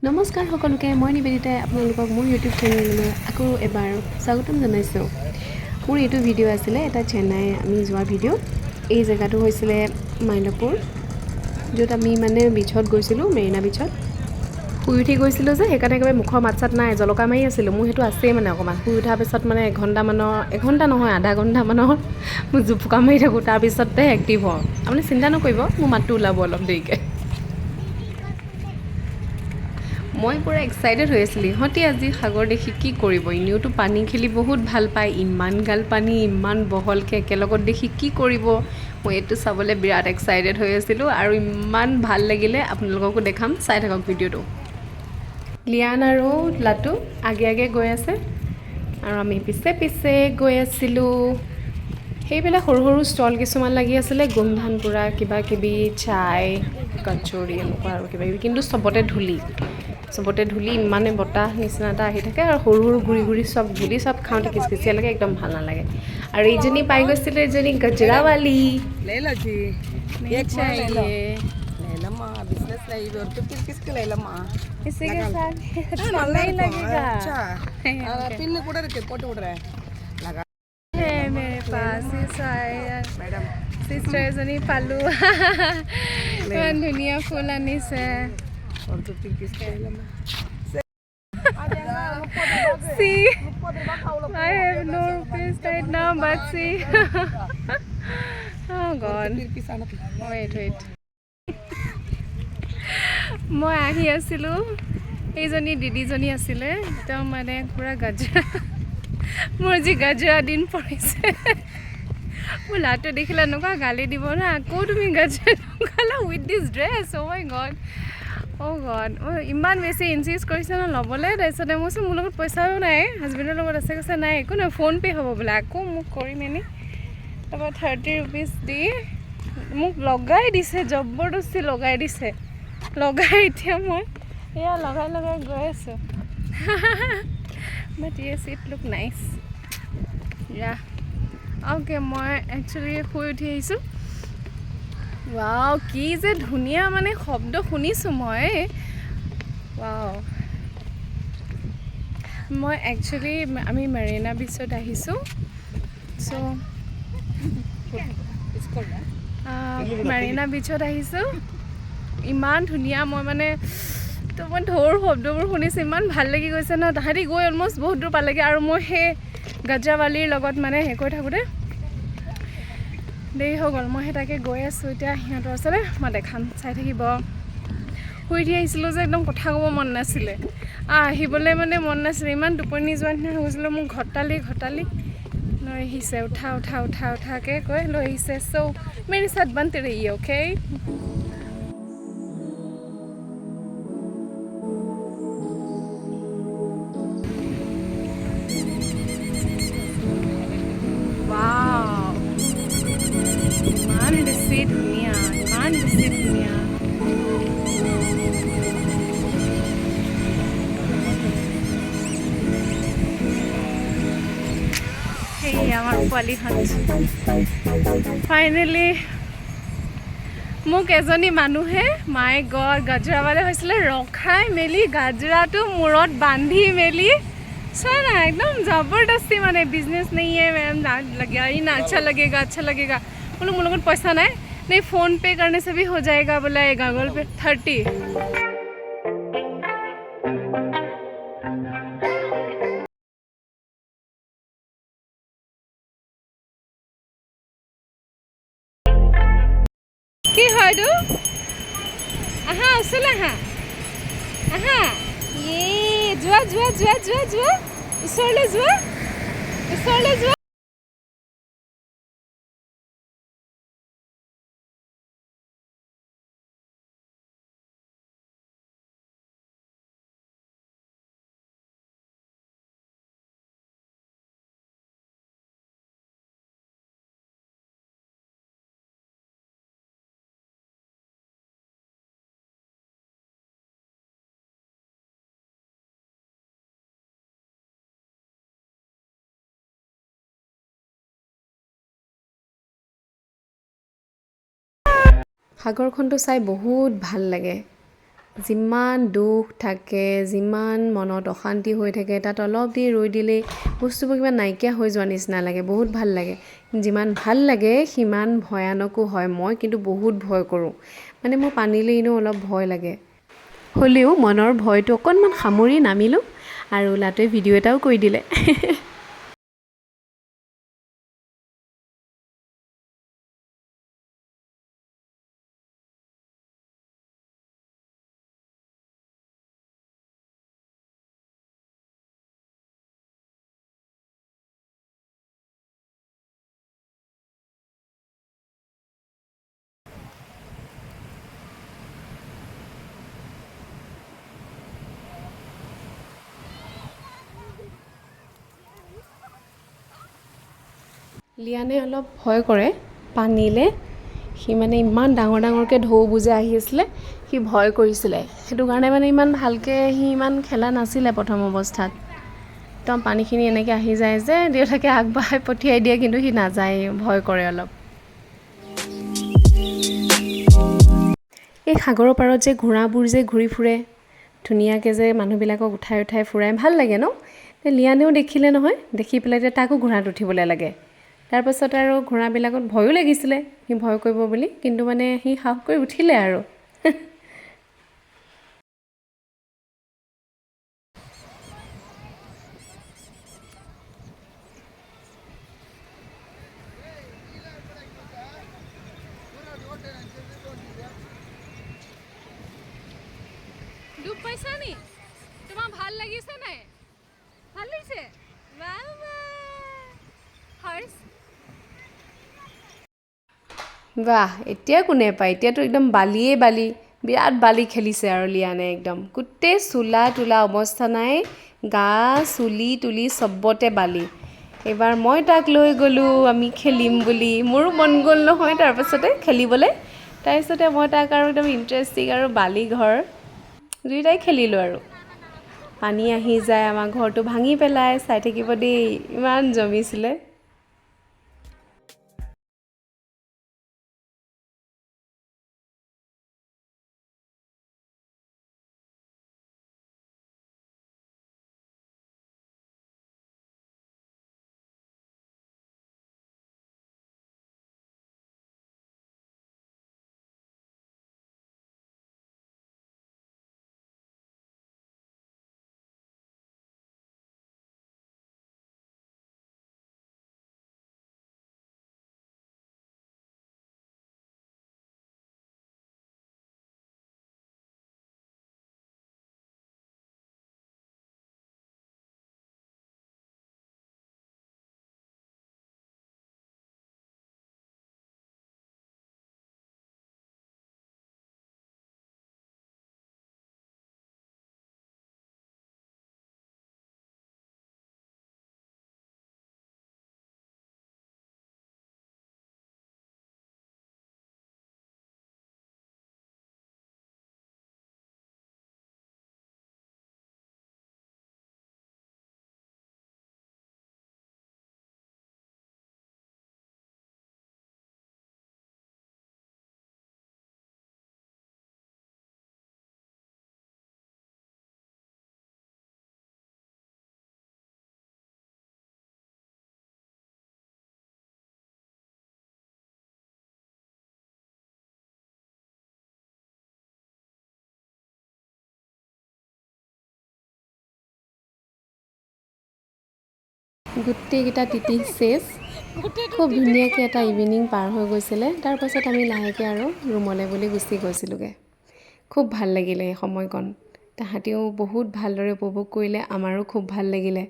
নমস্কাৰ সকলোকে মই নিবেদিতাই আপোনালোকক মোৰ ইউটিউব চেনেললৈ আকৌ এবাৰ স্বাগতম জনাইছোঁ। মোৰ এইটো ভিডিঅ' আছিলে এটা চেন্নাই আমি যোৱা ভিডিঅ'। এই জেগাটো হৈছিলে মাইলাপুৰ, য'ত আমি মানে বিচত গৈছিলোঁ, মেৰিনা বিচত শুই উঠি গৈছিলোঁ যে সেইকাৰণে একেবাৰে মুখৰ মাত চাত নাই, জলকা মাৰি আছিলোঁ। মোৰ সেইটো আছেই মানে অকণমান শুই উঠাৰ পিছত মানে এঘণ্টা নহয় আধা ঘণ্টামানৰ মোৰ জোপোকা মাৰি থাকোঁ, তাৰপিছতে এক্টিভ হওঁ। আপুনি চিন্তা নকৰিব, মোৰ মাতটো ওলাব অলপ দেৰিকৈ। মই পূৰা এক্সাইটেড হৈ আছিলোঁ, ইহঁতে আজি সাগৰ দেখি কি কৰিব, এনেওতো পানী খেলি বহুত ভাল পায়, ইমান গাল পানী ইমান বহলকৈ একেলগত দেখি কি কৰিব। মই এইটো চাবলৈ বিৰাট এক্সাইটেড হৈ আছিলোঁ আৰু ইমান ভাল লাগিলে। আপোনালোককো দেখাম, চাই থাকক ভিডিঅ'টো। লিয়ান আৰু লাটু আগে আগে গৈ আছে আৰু আমি পিছে পিছে গৈ আছিলোঁ। সেইবিলাক সৰু সৰু ষ্টল কিছুমান লাগি আছিলে, গোমধান পুৰা কিবা কিবি চাই কচৰি এনেকুৱা আৰু কিবা কিবি, কিন্তু চবতে ধূলি ইমানে বতাহ নিচিনা এটা আহি থাকে আৰু সৰু সৰু ঘূৰি চব ধূলি, চব খাওঁতে কিচকিচিয়া লাগে, একদম ভাল নালাগে। আৰু এইজনী পাই গৈছিলোঁ, এইজনী গজৰাৱালী। लैलम्मा बिजनेस लाई और 50 किसके लैलम्मा इसी के साथ நல்லா नहीं இருக்கும் लगेगा अच्छा पिन கூட இருக்கு போட்டு விடுறேன் लगा है मेरे पास इस मैडम सिस्टर एजनी पालू इमान धुनिया फुल आनिছে और 50 किसके लैलम्मा see I have no rupees right now but see oh god wait মই আহি আছিলোঁ, এইজনী দিদিজনী আছিলে, তেওঁ মানে পূৰা গাজৰা মোৰ যি গাজৰা দিন পৰিছে। মোৰ লাটো দেখিলে এনেকুৱা গালি দিব না, আকৌ তুমি গাজৰা খালা with this dress. O' my god মই ইমান বেছি ইনচিষ্ট কৰিছে ন ল'বলৈ। তাৰপিছতে মই কৈছোঁ মোৰ লগত পইচাও নাই, হাজবেণ্ডৰ লগত আছে, কৈছে নাই একো নাই ফোন পে' হ'ব বোলে। আকৌ মোক কৰি মেলি তাৰপৰা 30 rupees দি মোক লগাই দিছে, জবৰদস্তি লগাই দিছে। এতিয়া মই এয়া লগাই গৈ আছোঁ। বাট yes it look nice. Okay, মই একচুৱেলি শুই উঠি আহিছোঁ। ৱাও, কি যে ধুনীয়া মানে শব্দ শুনিছোঁ মই একচুৱেলি আমি মেৰিনা বিচত আহিছোঁ। চ' মেৰিনা বিচত আহিছোঁ, ইমান ধুনীয়া। মই ঢৌৰ শব্দবোৰ শুনিছোঁ, ইমান ভাল লাগি গৈছে ন। তাহাঁতি গৈ অলমষ্ট বহুত দূৰ পালেগৈ আৰু মই সেই গজৰাৱালীৰ লগত মানে কৰি থাকোঁতে দেৰি হৈ গ'ল। মই সেই তাকে গৈ আছোঁ এতিয়া সিহঁতৰ ওচৰলৈ, মই দেখাম, চাই থাকিব। শুই উঠি আহিছিলোঁ যে একদম কথা ক'ব মন নাছিলে, আহিবলৈ মানে মন নাছিলে, ইমান টোপনি যোৱা নিচিনা হৈ গৈছিলোঁ। মোক ঘটালি লৈ আহিছে, উঠাকৈ কৈ লৈ আহিছে। চ' মেৰি চাথ বনতে ৰহিয়ে, অ'কে। ইমান বেছি ধুনীয়া সেই আমাৰ পোৱালিহঁত ফাইনেলি মোক এজনী মানুহে মাই গড গাজৰাৱালে হৈছিলে, ৰখাই মেলি গাজৰাটো মূৰত বান্ধি মেলি চোৱা না, একদম জবৰদস্তি মানে বিজনেছ নেই হে মেম, গাড়ী না अच्छा लगेगा बोलो মোৰ লগত পইচা নাই, नहीं फ़ोन पे करने से भी हो जाएगा बोला, गूगल पे 30। কি হয় এইটো? আহা ওচৰলৈ আহা যোৱা ওচৰলৈ যোৱা। সাগৰখনটো চাই বহুত ভাল লাগে। যিমান দুখ থাকে, যিমান মনত অশান্তি হৈ থাকে, তাত অলপ দেৰি ৰৈ দিলেই বস্তুবোৰ কিবা নাইকিয়া হৈ যোৱা নিচিনা লাগে, বহুত ভাল লাগে। যিমান ভাল লাগে সিমান ভয়ানকো হয়। মই কিন্তু বহুত ভয় কৰোঁ, মানে মোৰ পানীলৈ এনেও অলপ ভয় লাগে। হ'লেও মনৰ ভয়টো অকণমান সামৰি নামিলোঁ আৰু লাটুৱে ভিডিঅ' এটাও কৰি দিলে। লিয়ানে অলপ ভয় কৰে পানীলৈ। সি মানে ইমান ডাঙৰ ডাঙৰকৈ ঢৌবোৰ যে আহি আছিলে, সি ভয় কৰিছিলে। সেইটো কাৰণে মানে ইমান ভালকৈ সি ইমান খেলা নাছিলে প্ৰথম অৱস্থাত। একদম পানীখিনি এনেকৈ আহি যায় যে দেউতাকে আগবঢ়াই পঠিয়াই দিয়ে, কিন্তু সি নাযায়, ভয় কৰে অলপ। এই সাগৰৰ পাৰত যে ঘোঁৰাবোৰ যে ঘূৰি ফুৰে, ধুনীয়াকৈ যে মানুহবিলাকক উঠাই উঠাই ফুৰাই, ভাল লাগে ন? লিয়ানেও দেখিলে নহয়, দেখি পেলাই যে তাকো ঘোঁৰাত উঠিবলৈ লাগে। তাৰপাছত আৰু ঘোঁৰাবিলাকত ভয়ো লাগিছিলে, সি ভয় কৰিব বুলি, কিন্তু মানে সি সাহস কৰি উঠিলে আৰু। ডুব পাইছা নি? তোমাৰ ভাল লাগিছে নাই? ভাল লাগিছে? বাহ, এতিয়া কোনে পায়? এতিয়াতো একদম বালিয়ে বালি, বিৰাট বালি খেলিছে আৰু লিয়ানে একদম। গোটেই চোলা তোলা অৱস্থা নাই, গা চুলি তুলি চবতে বালি। এইবাৰ মই তাক লৈ গ'লোঁ আমি খেলিম বুলি, মোৰো মন গ'ল নহয় তাৰপাছতে খেলিবলৈ। তাৰপিছতে মই তাক আৰু একদম ইণ্টাৰেষ্টিং আৰু বালি ঘৰ, দুয়োটাই খেলিলোঁ আৰু। পানী আহি যায়, আমাৰ ঘৰটো ভাঙি পেলাই, চাই থাকিব দেই, ইমান জমিছিলে। গোটেইকেইটা তিতি চেচ, খুব ধুনীয়াকৈ এটা ইভিনিং পাৰ হৈ গৈছিলে। তাৰপাছত আমি লাহেকৈ আৰু ৰুমলৈ বুলি গুচি গৈছিলোঁগৈ। খুব ভাল লাগিলে এই সময়কণ, তাহাঁতেও বহুত ভালদৰে উপভোগ কৰিলে, আমাৰো খুব ভাল লাগিলে।